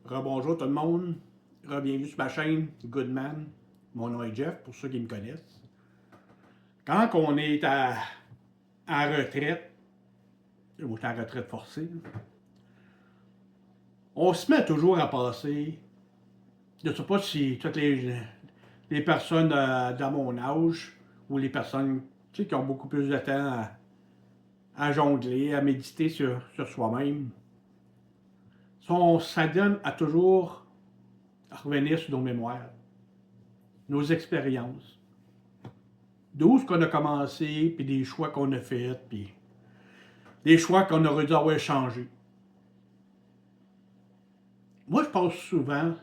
Rebonjour tout le monde. Bienvenue sur ma chaîne Goodman. Mon nom est Jeff, pour ceux qui me connaissent. Quand on est à retraite, ou à retraite forcée, on se met toujours à passer. Je ne sais pas si toutes les personnes dans mon âge ou les personnes qui ont beaucoup plus de temps à jongler, à méditer sur soi-même, ça donne à toujours revenir sur nos mémoires, nos expériences. D'où ce qu'on a commencé, puis des choix qu'on a faits, puis des choix qu'on aurait dû avoir changés. Moi, je pense souvent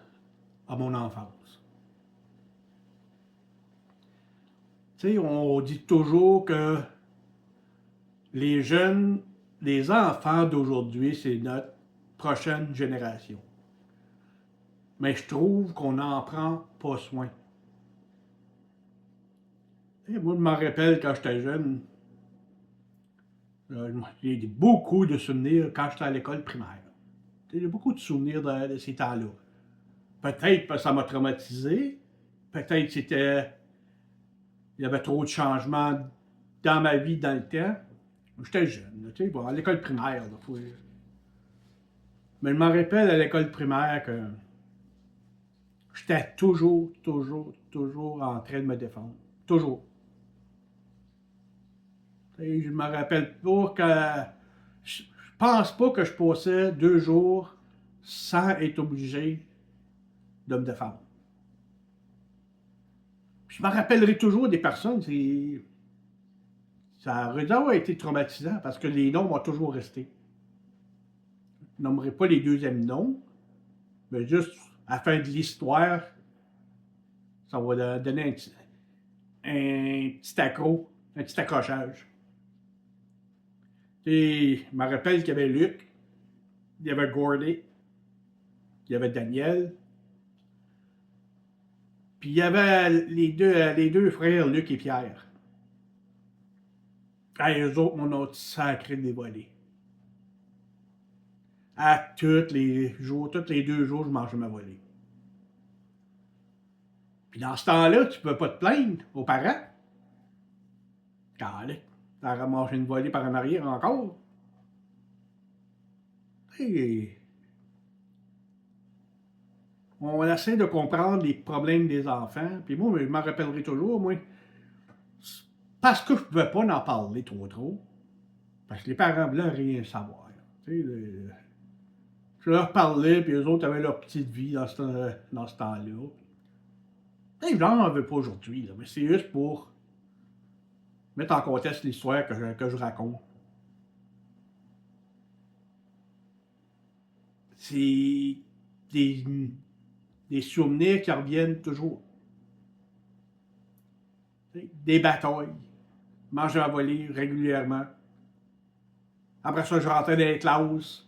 à mon enfance. Tu sais, on dit toujours que les jeunes, les enfants d'aujourd'hui, c'est notre prochaine génération. Mais je trouve qu'on n'en prend pas soin. Et moi, je me rappelle quand j'étais jeune, j'ai beaucoup de souvenirs quand j'étais à l'école primaire. J'ai beaucoup de souvenirs de ces temps-là. Peut-être que ça m'a traumatisé, peut-être c'était il y avait trop de changements dans ma vie dans le temps. J'étais jeune, tu sais, bon, à l'école primaire. Là, mais je me rappelle à l'école primaire que j'étais toujours en train de me défendre. Toujours. Et je me rappelle pas que. Je pense pas que je passais 2 jours sans être obligé de me défendre. Je me rappellerai toujours des personnes, ça aurait dû avoir été traumatisant parce que les noms vont toujours rester. Je nommerai pas les deuxièmes noms, mais juste à la fin de l'histoire, ça va donner un petit accro, un petit accrochage. Et je me rappelle qu'il y avait Luc, il y avait Gordy, il y avait Daniel, puis il y avait les deux frères, Luc et Pierre. Eux autres, mon autre sacré dévoilé. À tous les 2 jours, je mangeais ma volée. Puis dans ce temps-là, tu ne peux pas te plaindre aux parents. Calais, t'as mangé une volée par en arrière encore. Et on essaie de comprendre les problèmes des enfants. Puis moi, je m'en rappellerai toujours, moi, parce que je ne pouvais pas en parler trop. Parce que les parents voulaient rien savoir. Je leur parlais, puis eux autres avaient leur petite vie dans ce temps-là. Je n'en veux pas aujourd'hui, mais c'est juste pour mettre en contexte l'histoire que je raconte. C'est des souvenirs qui reviennent toujours. Des batailles. Manger à voler régulièrement. Après ça, je rentrais dans les classes.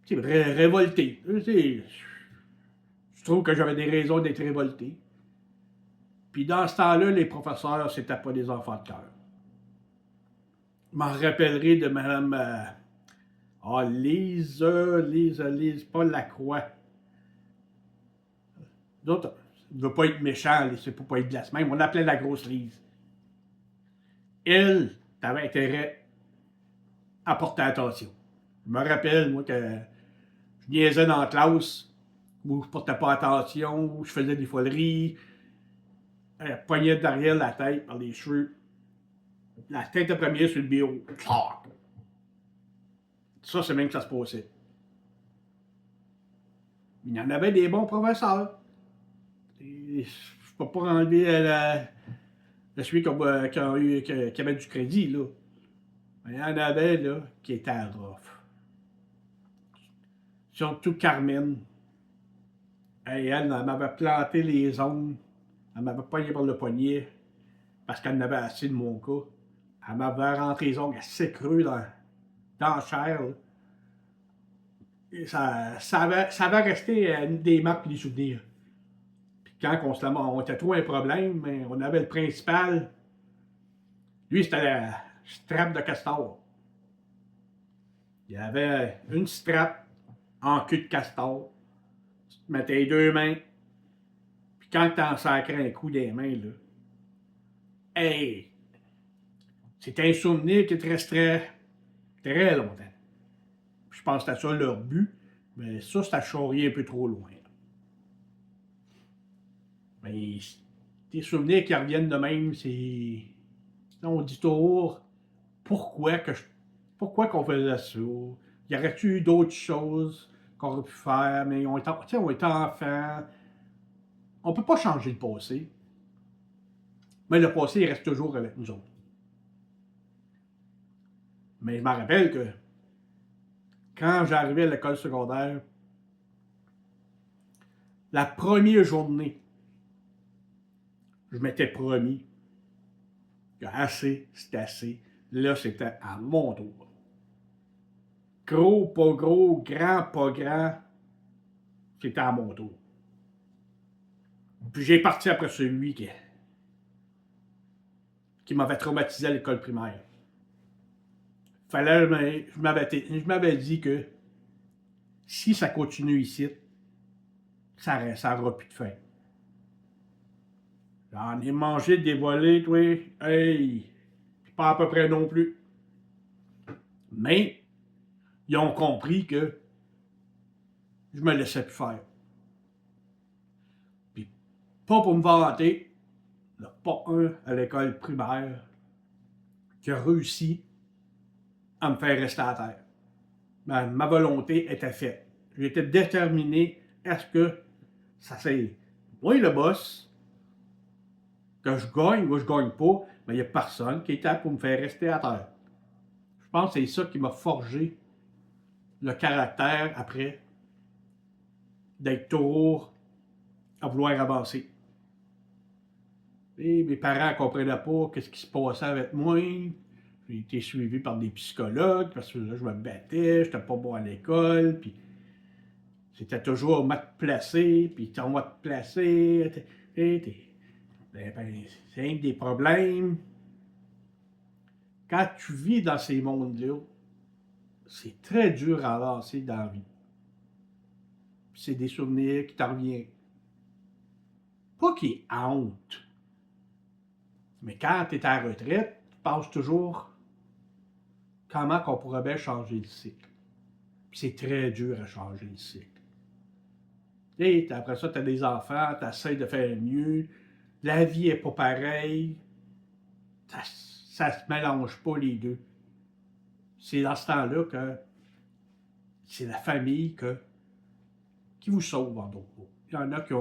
Révolté. Je trouve que j'avais des raisons d'être révolté. Puis dans ce temps-là, les professeurs, c'était pas des enfants de cœur. Je m'en rappellerai de Mme Lise Paul Lacroix. D'autres, je ne veux pas être méchant, c'est pour pas être blasphème, même. On l'appelait la grosse Lise. Elle, avait intérêt à porter attention. Je me rappelle, moi, que je niaisais dans la classe, où je portais pas attention, où je faisais des foleries, elle poignait derrière la tête par les cheveux, la tête de premier sur le bureau. Ça, c'est même que ça se passait. Il y en avait des bons professeurs. Je ne peux pas enlever celui qui avait du crédit, là. Mais il y en avait, là, qui étaient rough. Surtout Carmen. Elle m'avait planté les ongles. Elle m'avait poigné par le poignet parce qu'elle n'avait assez de mon cas. Elle m'avait rentré les ongles assez creux dans la chair. Là. Et ça avait resté des marques et des souvenirs. Puis quand on était trop un problème, on avait le principal. Lui, c'était la strap de castor. Il y avait une strap en cul de castor. Tu te mettais les deux mains, puis quand t'en sacrais un coup des mains, là, hey, c'est un souvenir qui te resterait très longtemps. Je pense que c'était ça leur but, mais ça, c'est à charrier un peu trop loin. Mais tes souvenirs qui reviennent de même, c'est. On dit toujours pourquoi que pourquoi qu'on faisait ça. Y aurait-il eu d'autres choses qu'on aurait pu faire, mais on était enfants. On peut pas changer le passé, mais le passé il reste toujours avec nous autres. Mais je me rappelle que quand j'arrivais à l'école secondaire, la première journée, je m'étais promis que assez, c'était assez. Là, c'était à mon tour. Gros, pas gros, grand, pas grand, c'était à mon tour. Puis j'ai parti après celui qui m'avait traumatisé à l'école primaire. Je m'avais dit que si ça continue ici, ça n'aura plus de fin. J'en ai mangé des volets, toi. Hey! Pas à peu près non plus. Mais, ils ont compris que je me laissais plus faire. Puis, pas pour me vanter, il n'y en a pas un à l'école primaire qui a réussi à me faire rester à terre. Ma volonté était faite. J'étais déterminé à ce que ça c'est moi le boss, que je gagne ou je gagne pas, mais il n'y a personne qui était pour me faire rester à terre. Je pense que c'est ça qui m'a forgé le caractère après d'être toujours à vouloir avancer. Et mes parents ne comprenaient pas ce qui se passait avec moi. J'ai été suivi par des psychologues parce que là, je me battais, je n'étais pas bon à l'école, puis c'était toujours on va te placer, puis on va te placer. C'est un des problèmes. Quand tu vis dans ces mondes-là, c'est très dur à avancer dans la vie. C'est des souvenirs qui t'en reviennent. Pas qui est honte, mais quand tu es à la retraite, tu penses toujours comment on pourrait bien changer le cycle. Puis c'est très dur à changer le cycle. Et après ça, tu as des enfants, tu essaies de faire mieux. La vie n'est pas pareille. Ça se mélange pas les deux. C'est dans ce temps-là que c'est la famille qui vous sauve en d'autres mots. Il y en a qui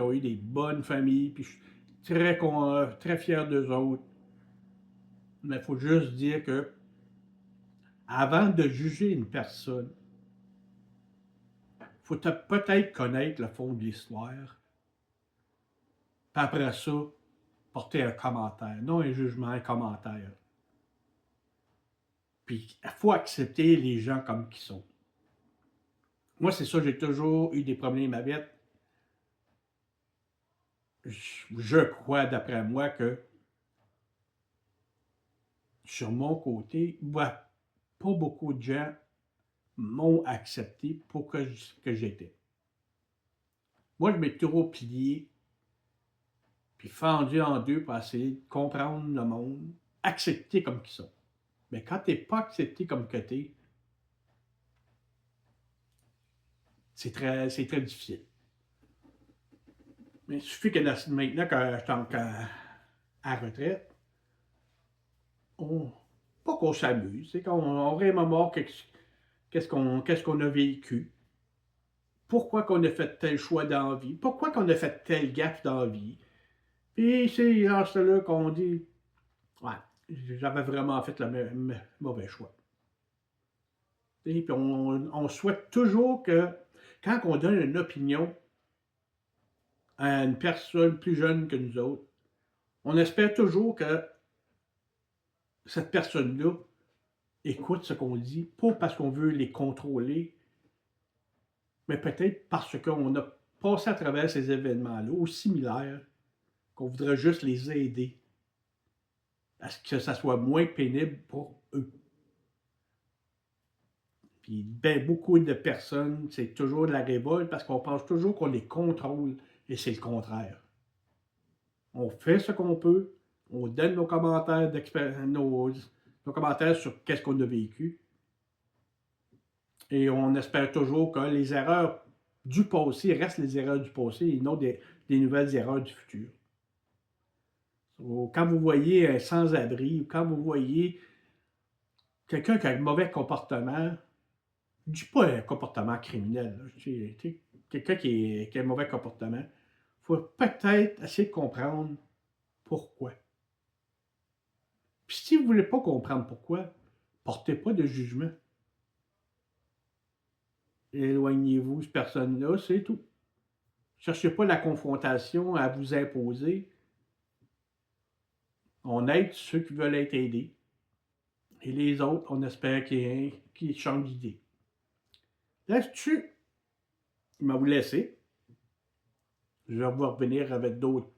ont eu des bonnes familles, puis je suis très fier d'eux autres. Mais il faut juste dire que avant de juger une personne, il faut peut-être connaître le fond de l'histoire. Puis après ça, porter un commentaire. Non un jugement, un commentaire. Puis il faut accepter les gens comme ils sont. Moi, c'est ça, j'ai toujours eu des problèmes avec. Je crois, d'après moi, que sur mon côté, pas beaucoup de gens m'ont accepté pour que j'étais. Moi, je m'ai toujours plié, puis fendu en deux pour essayer de comprendre le monde, accepter comme qu'ils sont. Mais quand tu n'es pas accepté comme que tu es, c'est très difficile. Mais il suffit que maintenant que je suis à retraite, pas qu'on s'amuse, c'est qu'on remémore qu'est-ce qu'on a vécu, pourquoi qu'on a fait tel choix dans la vie, pourquoi qu'on a fait tel gaffe dans la vie. Puis c'est dans cela qu'on dit, ouais, j'avais vraiment fait le mauvais choix. Et puis on souhaite toujours que, quand on donne une opinion à une personne plus jeune que nous autres, on espère toujours que cette personne-là écoute ce qu'on dit, pas parce qu'on veut les contrôler, mais peut-être parce qu'on a passé à travers ces événements-là, ou similaires, qu'on voudrait juste les aider à ce que ça soit moins pénible pour eux. Puis ben, beaucoup de personnes, c'est toujours de la révolte parce qu'on pense toujours qu'on les contrôle et c'est le contraire. On fait ce qu'on peut, on donne nos commentaires, nos commentaires sur qu'est-ce qu'on a vécu et on espère toujours que les erreurs du passé restent les erreurs du passé et non des nouvelles erreurs du futur. Quand vous voyez un sans-abri ou quand vous voyez quelqu'un qui a un mauvais comportement, je ne dis pas un comportement criminel, quelqu'un qui a un mauvais comportement, il faut peut-être essayer de comprendre pourquoi. Puis si vous ne voulez pas comprendre pourquoi, portez pas de jugement. Éloignez-vous de cette personne-là, c'est tout. Cherchez pas la confrontation à vous imposer. On aide ceux qui veulent être aidés. Et les autres, on espère qu'ils changent d'idée. Là-dessus, il m'a vous laisser. Je vais vous revenir avec d'autres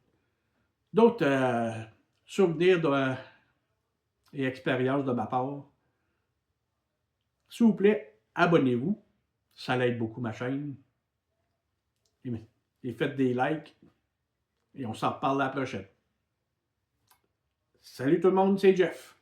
souvenirs et expériences de ma part. S'il vous plaît, abonnez-vous. Ça l'aide beaucoup ma chaîne. Et faites des likes. Et on s'en reparle la prochaine. Salut tout le monde, c'est Jeff.